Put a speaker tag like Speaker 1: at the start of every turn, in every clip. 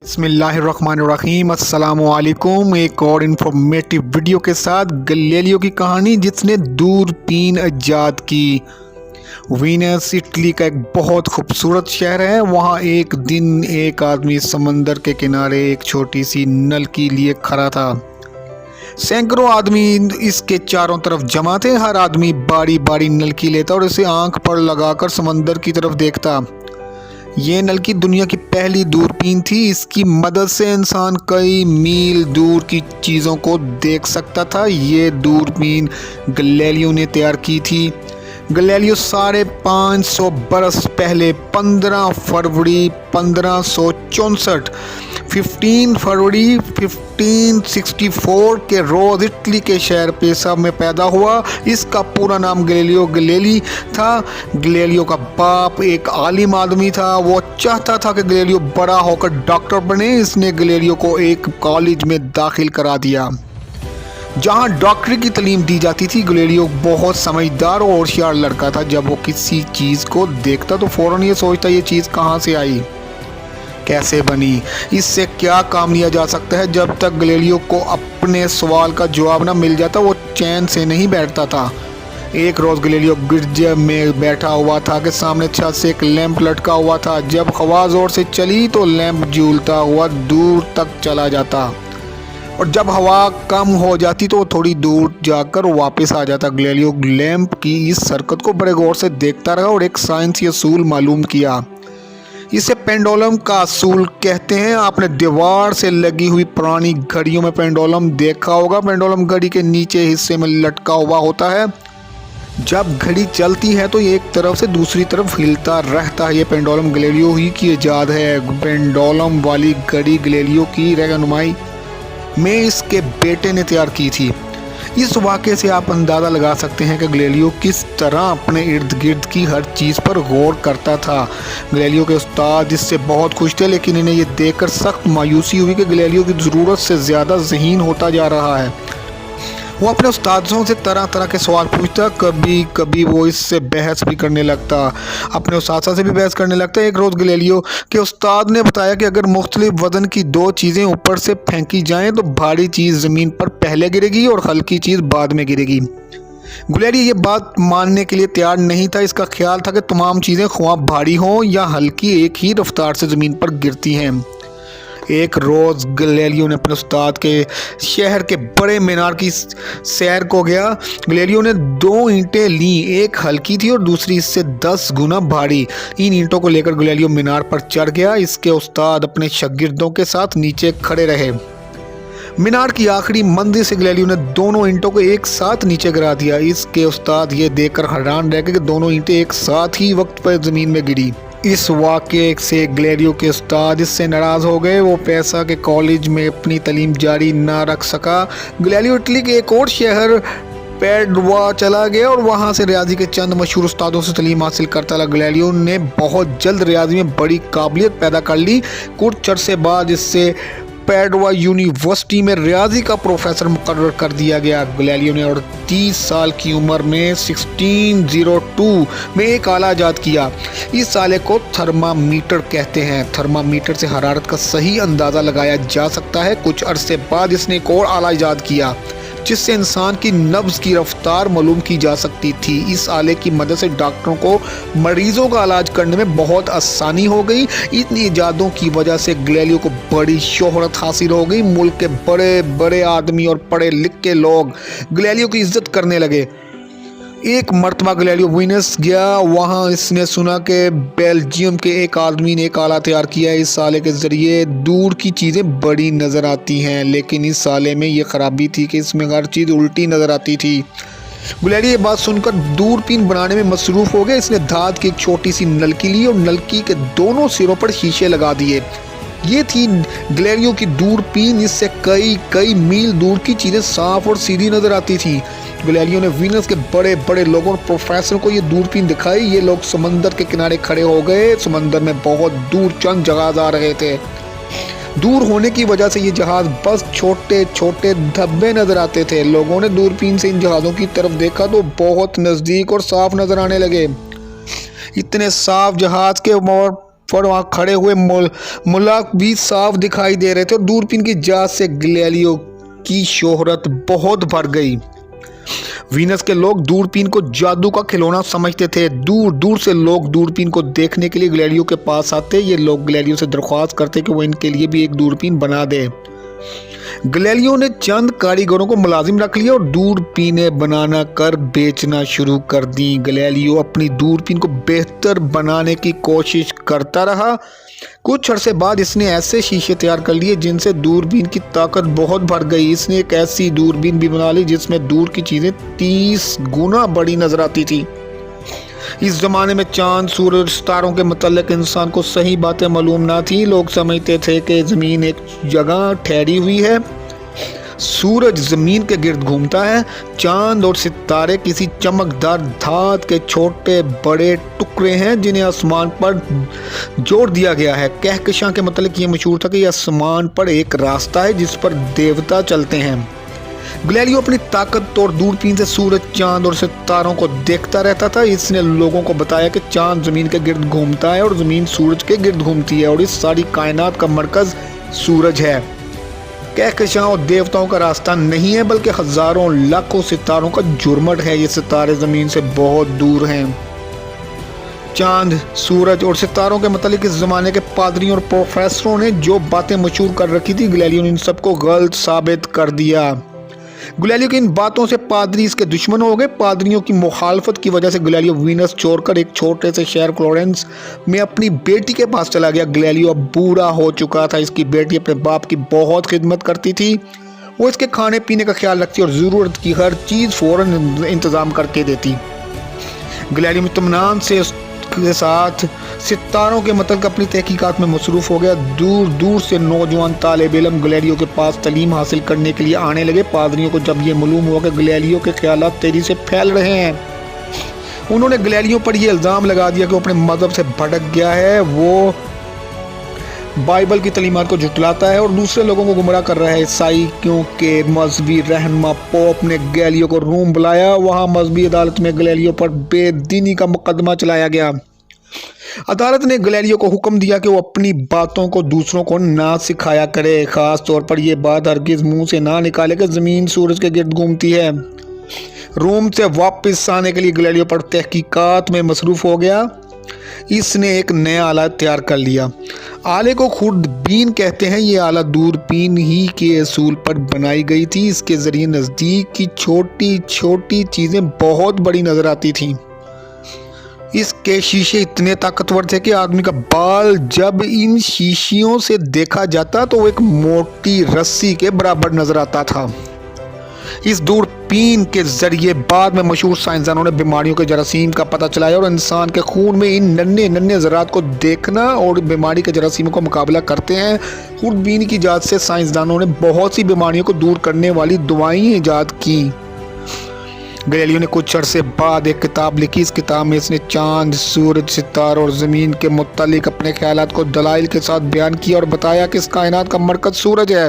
Speaker 1: बिस्मिल्लाहिर्रहमानिर्रहीम अस्सलामुअलैकुम। एक और इन्फॉर्मेटिव वीडियो के साथ गैलीलियो की कहानी जिसने दूरबीन इजाद की। वीनस इटली का एक बहुत खूबसूरत शहर है। वहाँ एक दिन एक आदमी समंदर के किनारे एक छोटी सी नल के लिए खड़ा था। सैकड़ों आदमी इसके चारों तरफ जमा थे। हर आदमी बारी बारी नलकी लेता और इसे आंख पर लगाकर समंदर की तरफ देखता। ये नलकी दुनिया की पहली दूरबीन थी। इसकी मदद से इंसान कई मील दूर की चीज़ों को देख सकता था। ये दूरबीन गैलीलियो ने तैयार की थी। गैलीलियो 550 बरस पहले 15 फरवरी 1564 15 फरवरी 1564 के रोज़ इटली के शहर पेसा में पैदा हुआ। इसका पूरा नाम गैलीलियो गैलीली था। गैलीलियो का बाप एक आलिम आदमी था। वो चाहता था कि गैलीलियो बड़ा होकर डॉक्टर बने। इसने गैलीलियो को एक कॉलेज में दाखिल करा दिया जहां डॉक्टरी की तालीम दी जाती थी। गैलीलियो बहुत समझदार और होशियार लड़का था। जब वो किसी चीज़ को देखता तो फ़ौरन ये सोचता ये चीज़ कहाँ से आई, कैसे बनी, इससे क्या काम लिया जा सकता है। जब तक गैलीलियो को अपने सवाल का जवाब न मिल जाता वो चैन से नहीं बैठता था। एक रोज़ गैलीलियो गिरजे में बैठा हुआ था कि सामने छत से एक लैंप लटका हुआ था। जब हवा जोर से चली तो लैंप झूलता हुआ दूर तक चला जाता और जब हवा कम हो जाती तो थोड़ी दूर जाकर वापस आ जाता। गैलीलियो लैंप की इस हरकत को बड़े गौर से देखता रहा और एक साइंसी असूल मालूम किया। इसे पेंडुलम का असूल कहते हैं। आपने दीवार से लगी हुई पुरानी घड़ियों में पेंडुलम देखा होगा। पेंडुलम घड़ी के नीचे हिस्से में लटका हुआ होता है। जब घड़ी चलती है तो एक तरफ से दूसरी तरफ हिलता रहता है। ये पेंडुलम गैलीलियो ही की इजाद है। पेंडुलम वाली घड़ी गैलीलियो की रहनुमाई में इसके बेटे ने तैयार की थी। इस वाक़े से आप अंदाज़ा लगा सकते हैं कि गैलीलियो किस तरह अपने इर्द गिर्द की हर चीज़ पर गौर करता था। गैलीलियो के उस्ताद इससे बहुत खुश थे, लेकिन इन्हें यह देखकर सख्त मायूसी हुई कि गैलीलियो की ज़रूरत से ज़्यादा ज़हीन होता जा रहा है। वो अपने उस्तादों से तरह तरह के सवाल पूछता। कभी कभी वो इससे बहस भी करने लगता, अपने उस्ताद से भी बहस करने लगता। एक रोज़ गैलीलियो के उस्ताद ने बताया कि अगर मुख्तलिफ वज़न की दो चीज़ें ऊपर से फेंकी जाएं तो भारी चीज़ ज़मीन पर पहले गिरेगी और हल्की चीज़ बाद में गिरेगी। गैलीलियो ये बात मानने के लिए तैयार नहीं था। इसका ख्याल था कि तमाम चीज़ें ख्वाह भारी हों या हल्की एक ही रफ्तार से ज़मीन पर गिरती हैं। एक रोज़ गैलीलियो ने अपने उस्ताद के शहर के बड़े मीनार की सैर को गया। गैलीलियो ने 2 ईंटें ली, एक हल्की थी और दूसरी इससे 10 गुना भारी। इन ईंटों को लेकर गैलीलियो मीनार पर चढ़ गया। इसके उस्ताद अपने शागिर्दों के साथ नीचे खड़े रहे। मीनार की आखिरी मंजिल से गैलीलियो ने दोनों ईंटों को एक साथ नीचे गिरा दिया। इसके उस्ताद ये देखकर हैरान रह गए कि दोनों ईंटें एक साथ ही वक्त पर ज़मीन में गिरी। इस वाक़े से गैलीलियो के उस्ताद इससे नाराज़ हो गए। वो पैसा के कॉलेज में अपनी तालीम जारी ना रख सका। गैलीलियो इटली के एक और शहर पैडुआ चला गया और वहाँ से रियाजी के चंद मशहूर उस्तादों से तालीम हासिल करता रहा। गैलीलियो ने बहुत जल्द रियाजी में बड़ी काबिलियत पैदा कर ली। कुछ अरसे बाद इससे पैडुआ यूनिवर्सिटी में रियाजी का प्रोफेसर मुकर्रर कर दिया गया। गैलीलियो ने 38 साल की उम्र में 1602 में एक आला ईजाद किया। इस आले को थर्मामीटर कहते हैं। थर्मामीटर से हरारत का सही अंदाज़ा लगाया जा सकता है। कुछ अरसे बाद इसने एक और आला ईजाद किया जिससे इंसान की नब्ज़ की रफ्तार मालूम की जा सकती थी। इस आले की मदद से डॉक्टरों को मरीज़ों का इलाज करने में बहुत आसानी हो गई। इन ईजादों की वजह से गैलीलियो को बड़ी शोहरत हासिल हो गई। मुल्क के बड़े बड़े आदमी और पढ़े लिखे लोग गैलीलियो की इज्जत करने लगे। एक मरतबा गैलीलियो वीनस गया। वहाँ इसने सुना कि बेल्जियम के एक आदमी ने एक आला तैयार किया है। इस आले के ज़रिए दूर की चीज़ें बड़ी नज़र आती हैं, लेकिन इस आले में ये ख़राबी थी कि इसमें हर चीज़ उल्टी नज़र आती थी। गैलीलियो ये बात सुनकर दूरबीन बनाने में मसरूफ़ हो गया। इसने धात की एक छोटी सी नलकी ली और नलकी के दोनों सिरों पर शीशे लगा दिए। ये थी गैलीलियो की दूरबीन। इससे कई मील दूर की चीज़ें साफ और सीधी नज़र आती थी। गैलीलियो ने वीनस के बड़े बड़े लोगों और प्रोफेसर को ये दूरबीन दिखाई। ये लोग समंदर के किनारे खड़े हो गए। समंदर में बहुत दूर चंद जहाज़ आ रहे थे। दूर होने की वजह से ये जहाज़ बस छोटे छोटे धब्बे नज़र आते थे। लोगों ने दूरबीन से इन जहाज़ों की तरफ देखा तो बहुत नज़दीक और साफ नज़र आने लगे। इतने साफ जहाज़ के और पर वहाँ खड़े हुए मुल्क भी साफ दिखाई दे रहे थे और दूरबीन की जांच से गैलीलियो की शोहरत बहुत बढ़ गई। वीनस के लोग दूरबीन को जादू का खिलौना समझते थे। दूर दूर से लोग दूरबीन को देखने के लिए गैलीलियो के पास आते। ये लोग गैलीलियो से दरख्वास्त करते कि वो इनके लिए भी एक दूरबीन बना दे। गैलीलियो ने चंद कारीगरों को मुलाजिम रख लिया और दूरबीनें बनाना कर बेचना शुरू कर दी। गैलीलियो अपनी दूरबीन को बेहतर बनाने की कोशिश करता रहा। कुछ अरसे बाद इसने ऐसे शीशे तैयार कर लिए जिनसे दूरबीन की ताकत बहुत बढ़ गई। इसने एक ऐसी दूरबीन भी बना ली जिसमें दूर की चीजें 30 गुना बड़ी नजर आती थी। इस जमाने में चांद, सूरज, सितारों के मुतल्लिक इंसान को सही बातें मालूम ना थी। लोग समझते थे कि ज़मीन एक जगह ठहरी हुई है, सूरज ज़मीन के गिर्द घूमता है, चांद और सितारे किसी चमकदार धात के छोटे बड़े टुकड़े हैं जिन्हें आसमान पर जोड़ दिया गया है। कहकशां के मतलब ये मशहूर था कि आसमान पर एक रास्ता है जिस पर देवता चलते हैं। गैलीलियो अपनी ताकत और दूरबीन से सूरज, चांद और सितारों को देखता रहता था। इसने लोगों को बताया कि चांद ज़मीन के गिर्द घूमता है और ज़मीन सूरज के गिर्द घूमती है और इस सारी कायनात का मरकज़ सूरज है। कहकशां और देवताओं का रास्ता नहीं है बल्कि हज़ारों लाखों सितारों का झुरमुट है। ये सितारे ज़मीन से बहुत दूर हैं। चांद, सूरज और सितारों के मतलब इस ज़माने के पादरियों और प्रोफेसरों ने जो बातें मशहूर कर रखी थी, गैलीलियो ने इन सबको गलत साबित कर दिया। गैलीलियो की इन बातों से पादरी इसके दुश्मन हो गए। पादरियों की मुखालफत की वजह से गैलीलियो वीनस छोड़कर एक छोटे से शहर फ्लोरेंस में अपनी बेटी के पास चला गया। गैलीलियो अब बूढ़ा हो चुका था। इसकी बेटी अपने बाप की बहुत खिदमत करती थी। वो इसके खाने पीने का ख्याल रखती और ज़रूरत की हर चीज़ फ़ौरन इंतज़ाम करके देती। गैलीलियो इत्मीनान से के साथ सितारों के मतलब अपनी तहकीकात में मसरूफ़ हो गया। दूर दूर से नौजवान तालिब इल्म गैलीलियो के पास तालीम हासिल करने के लिए आने लगे। पादरियों को जब ये मालूम हुआ कि गैलीलियो के ख्यालात तेजी से फैल रहे हैं, उन्होंने गैलीलियो पर यह इल्ज़ाम लगा दिया कि वो अपने मज़हब से भटक गया है, वो बाइबल की तालीमात को झुटलाता है और दूसरे लोगों को गुमराह कर रहा है। ईसाई क्योंकि मजहबी रहनुमा पोप ने गैलीलियो को रोम बुलाया। वहाँ मजहबी अदालत में गैलीलियो पर बेदीनी का मुकदमा चलाया गया। अदालत ने गैलीलियो को हुक्म दिया कि वो अपनी बातों को दूसरों को ना सिखाया करे। ख़ास तौर पर यह बात हरगिज़ मुंह से ना निकाले कि ज़मीन सूरज के गिर्द घूमती है। रोम से वापस आने के लिए गैलीलियो पर तहकीकात में मसरूफ़ हो गया। इसने एक नया आला तैयार कर लिया। आले को खुर्दबीन कहते हैं। ये आला दूरबीन ही के असूल पर बनाई गई थी। इसके ज़रिए नज़दीक की छोटी छोटी चीज़ें बहुत बड़ी नज़र आती थीं। इसके शीशे इतने ताकतवर थे कि आदमी का बाल जब इन शीशियों से देखा जाता तो वो एक मोटी रस्सी के बराबर नज़र आता था। इस दूरबीन के जरिए बाद में मशहूर साइंसदानों ने बीमारियों के जरासीम का पता चलाया और इंसान के खून में इन नन्हे नन्हे ज़रात को देखना और बीमारी के जरासीमों का मुकाबला करते हैं। खुर्दबीन की इजाज़त से साइंसदानों ने बहुत सी बीमारियों को दूर करने वाली दवाएं ईजाद की। गैलीलियो ने कुछ अरसे बाद एक किताब लिखी। इस किताब में इसने चांद, सूरज, सितारों और ज़मीन के मुतालिक अपने ख्यालात को दलाइल के साथ बयान किया और बताया कि इस कायनात का मरकज़ सूरज है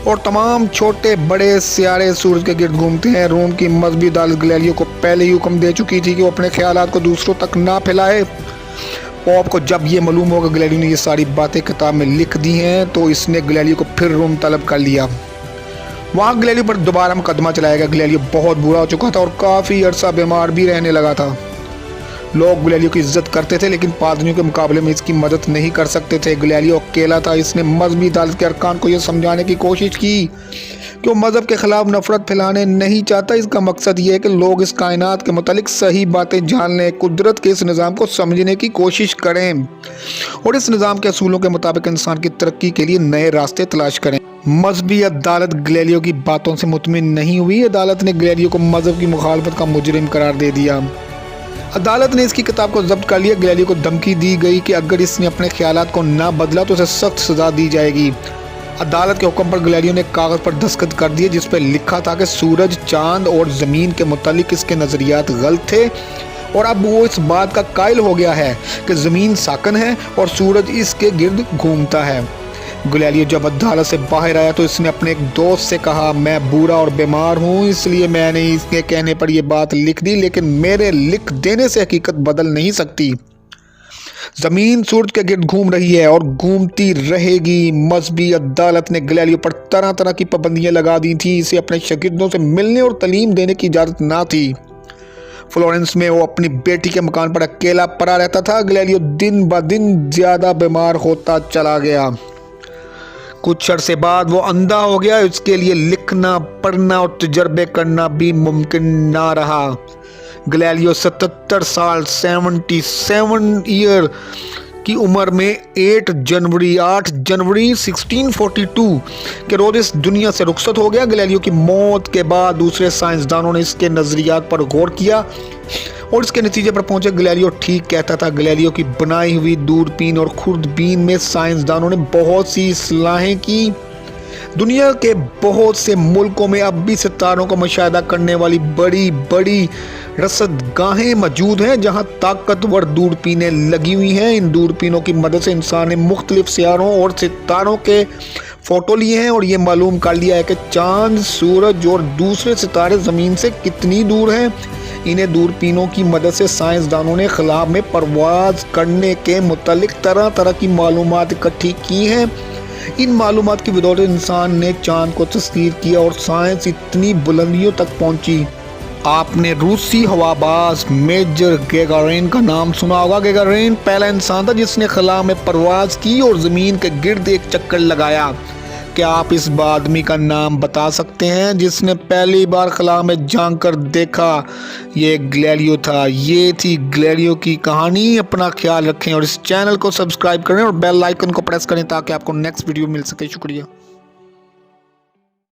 Speaker 1: और तमाम छोटे बड़े सियारे सूरज के गिर्द घूमते हैं। रोम की मजहबी अदालत गैलीलियो को पहले ही हुक्म दे चुकी थी कि वो अपने ख्यालात को दूसरों तक ना फैलाए। पोप को जब ये मालूम होगा गैलीलियो ने ये सारी बातें किताब में लिख दी हैं तो इसने गैलीलियो को फिर रोम तलब कर लिया। वहाँ गैलीलियो पर दोबारा मुकदमा चलाया गया। गैलीलियो बहुत बुरा हो चुका था और काफ़ी अरसा बीमार भी रहने लगा था। लोग गैलीलियो की इज्जत करते थे लेकिन पादरियों के मुकाबले में इसकी मदद नहीं कर सकते थे। गैलीलियो अकेला था। इसने मजहबी अदालत के अरकान को यह समझाने की कोशिश की कि वो मज़हब के ख़िलाफ़ नफ़रत फैलाने नहीं चाहता। इसका मकसद ये है कि लोग इस कायनात के मुतालिक सही बातें जान लें, कुदरत के इस निज़ाम को समझने की कोशिश करें और इस निज़ाम के असूलों के मुताबिक इंसान की तरक्की के लिए नए रास्ते तलाश करें। मजहबी अदालत गैलीलियो की बातों से मुतमिन नहीं हुई। अदालत ने गैलीलियो को मज़हब की मुखालफत का मुजरिम करार दे दिया। अदालत ने इसकी किताब को जब्त कर लिया। गैलीलियो को धमकी दी गई कि अगर इसने अपने ख्यालात को ना बदला तो उसे सख्त सज़ा दी जाएगी। अदालत के हुक्म पर गैलीलियो ने कागज़ पर दस्तखत कर दिए जिस पर लिखा था कि सूरज, चांद और ज़मीन के मुतालिक इसके नज़रियात गलत थे और अब वो इस बात का कायल हो गया है कि ज़मीन साकन है और सूरज इसके गिर्द घूमता है। गैलीलियो जब अदालत से बाहर आया तो इसने अपने एक दोस्त से कहा, मैं बूढ़ा और बीमार हूँ इसलिए मैंने इसके कहने पर यह बात लिख दी, लेकिन मेरे लिख देने से हकीकत बदल नहीं सकती। जमीन सूरज के गिर्द घूम रही है और घूमती रहेगी। मजहबी अदालत ने गैलीलियो पर तरह तरह की पाबंदियां लगा दी थी। इसे अपने शागिर्दों से मिलने और तालीम देने की इजाज़त ना थी। फ्लोरेंस में वो अपनी बेटी के मकान पर अकेला पड़ा रहता था। गैलीलियो दिन ब दिन ज़्यादा बीमार होता चला गया। कुछ अरसे बाद वो अंधा हो गया। इसके लिए लिखना, पढ़ना और तजर्बे करना भी मुमकिन ना रहा। गैलीलियो 77 साल 77 ईयर की उम्र में 8 जनवरी 1642 के रोज इस दुनिया से रुखसत हो गया। गैलीलियो की मौत के बाद दूसरे साइंसदानों ने इसके नज़रियात पर गौर किया और इसके नतीजे पर पहुंचे। गैलीलियो ठीक कहता था। गैलीलियो की बनाई हुई दूरबीन और खुर्दबीन में साइंसदानों ने बहुत सी इस्लाहें की। दुनिया के बहुत से मुल्कों में अब भी सितारों का मुशाहिदा करने वाली बड़ी बड़ी रसदगाहें मौजूद हैं जहां ताकतवर दूरबीनें लगी हुई हैं। इन दूरबीनों की मदद से इंसान ने मुख्तलिफ सितारों और सितारों के फ़ोटो लिए हैं और ये मालूम कर लिया है कि चांद, सूरज और दूसरे सितारे ज़मीन से कितनी दूर हैं। इन्हें दूरबीनों की मदद से साइंसदानों ने खला में परवाज़ करने के मुतालिक तरह तरह की मालूमात इकट्ठी की हैं। इन मालूमात की बदौलत इंसान ने चांद को तस्खीर किया और साइंस इतनी बुलंदियों तक पहुंची। आपने रूसी हवाबाज मेजर गैगारिन का नाम सुना होगा। गैगारिन पहला इंसान था जिसने खला में परवाज़ की और ज़मीन के गिर्द एक चक्कर लगाया। क्या आप इस आदमी का नाम बता सकते हैं जिसने पहली बार खला में झांक देखा? ये गैलीलियो था। ये थी गैलीलियो की कहानी। अपना ख्याल रखें और इस चैनल को सब्सक्राइब करें और बेल आइकन को प्रेस करें ताकि आपको नेक्स्ट वीडियो मिल सके। शुक्रिया।